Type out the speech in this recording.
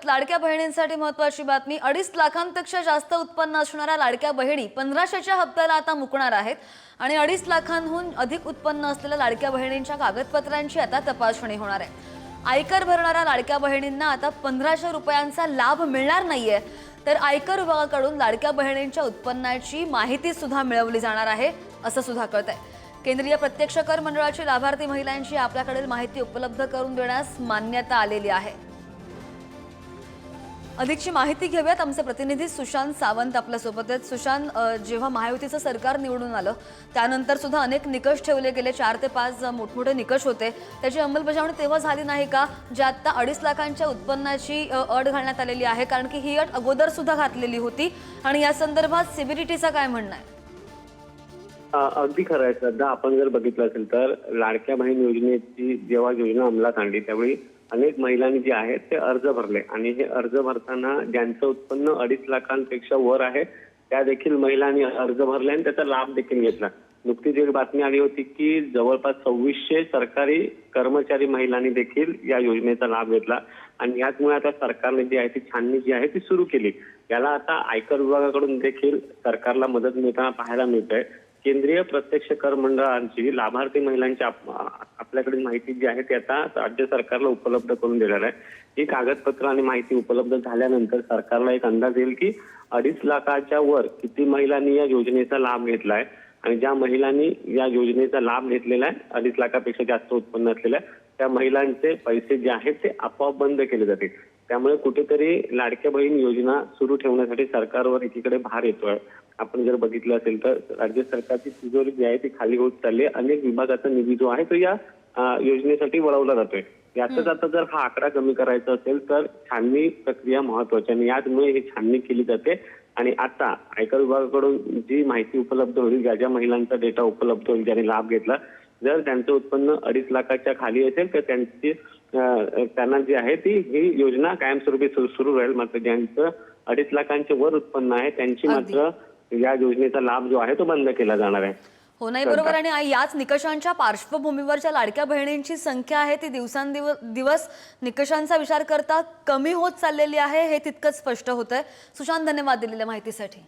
लाडक्या बहिणींसाठी महत्त्वाची बातमी। 2.5 लाखांपेक्षा जास्त उत्पन्न असणाऱ्या लाडक्या बहिणी 1500च्या हप्त्याला आता मुकणार आहेत आणि 2.5 लाखांहून अधिक उत्पन्न असलेल्या लाडक्या बहिणींच्या कागदपत्रांची आता तपासणी होणार आहे। आयकर भरणाऱ्या लाडक्या बहिणींना आता 1500 रुपयांचा लाभ मिळणार नाहीये, तर आयकर विभागाकडून लाडक्या बहिणींच्या उत्पन्नाची माहिती सुद्धा मिळवली जाणार आहे असं सुद्धा कळतंय। केंद्रीय प्रत्यक्ष कर मंडळाची लाभार्थी महिलांची आपल्याकडील माहिती उपलब्ध करून देण्यास मान्यता आलेली आहे। अधिकची माहिती घेऊयात, आमचे प्रतिनिधी सुशांत सावंत आपल्या सोबत आहेत। सुशांत, जेव्हा महायुतीचं सरकार निवडून आलं त्यानंतर सुद्धा अनेक निकष ठेवले गेले, 4 ते 5 मोठमोठे निकष होते, त्याची अंमलबजावणी तेव्हा झाली नाही का? जे आता 2.5 लाखांच्या उत्पन्नाची अट घालण्यात आलेली आहे, कारण की ही अट अगोदर सुद्धा घातलेली होती आणि या संदर्भात सीबीडीटीचा काय म्हणणं आहे? अगदी खरं आहे। सध्या आपण जर बघितलं असेल तर लाडक्या बहीण योजनेची जेव्हा योजना अंमलात आणली त्यावेळी अनेक महिलांनी जे आहेत ते अर्ज भरले आणि हे अर्ज भरताना ज्यांचं उत्पन्न 2.5 लाखांपेक्षा वर आहे त्या देखील महिलांनी अर्ज भरले आणि त्याचा लाभ देखील घेतला। नुकतीच एक बातमी आली होती की जवळपास 2600 सरकारी कर्मचारी महिलांनी देखील या योजनेचा लाभ घेतला आणि याचमुळे आता सरकारने जी आहे ती छाननी जी आहे ती सुरू केली। याला आता आयकर विभागाकडून देखील सरकारला मदत मिळताना पाहायला मिळतंय। केंद्रीय प्रत्यक्ष कर मंडळांची लाभार्थी महिलांची आपल्याकडील माहिती जी आहे ती आता राज्य सरकारला उपलब्ध करून देणार आहे। ही कागदपत्र आणि माहिती उपलब्ध झाल्यानंतर सरकारला एक अंदाज येईल की 2.5 लाखाच्या वर किती महिलांनी या योजनेचा लाभ घेतलाय आणि ज्या महिलांनी या योजनेचा लाभ घेतलेला आहे 2.5 लाखापेक्षा जास्त उत्पन्न असलेल्या त्या महिलांचे पैसे जे आहेत ते आपोआप बंद केले जातील। त्यामुळे कुठेतरी लाडक्या बहीण योजना सुरू ठेवण्यासाठी सरकारवर एकीकडे भार येतोय। आपण जर बघितलं असेल तर राज्य सरकारची तिजोरी जी आहे ती खाली होत चालली आहे। अनेक विभागाचा निधी जो आहे तो या योजनेसाठी वळवला जातोय। यातच आता जर हा आकडा कमी करायचा असेल तर छाननी प्रक्रिया महत्वाची आणि याचमुळे ही छाननी केली जाते आणि आता आयकर विभागाकडून जी माहिती उपलब्ध होईल, ज्या ज्या महिलांचा डेटा उपलब्ध होईल ज्यांनी लाभ घेतला, जर त्यांचं उत्पन्न 2.5 लाखाच्या खाली असेल तर त्यांना जी आहे ती ही योजना कायमस्वरूपी सुरू राहील। मात्र ज्यांचं 2.5 लाखांचे वर उत्पन्न आहे त्यांची मात्र या योजनेचा लाभ जो आहे तो बंद केला जाणार आहे। हो, नाही बरोबर। आणि याच निकषांच्या पार्श्वभूमीवरच्या लाडक्या बहिणींची संख्या आहे ती दिवसांदिवस निकषांचा विचार करता कमी होत चाललेली आहे, हे तितकंच स्पष्ट होतंय। सुशांत, धन्यवाद दिलेल्या माहितीसाठी।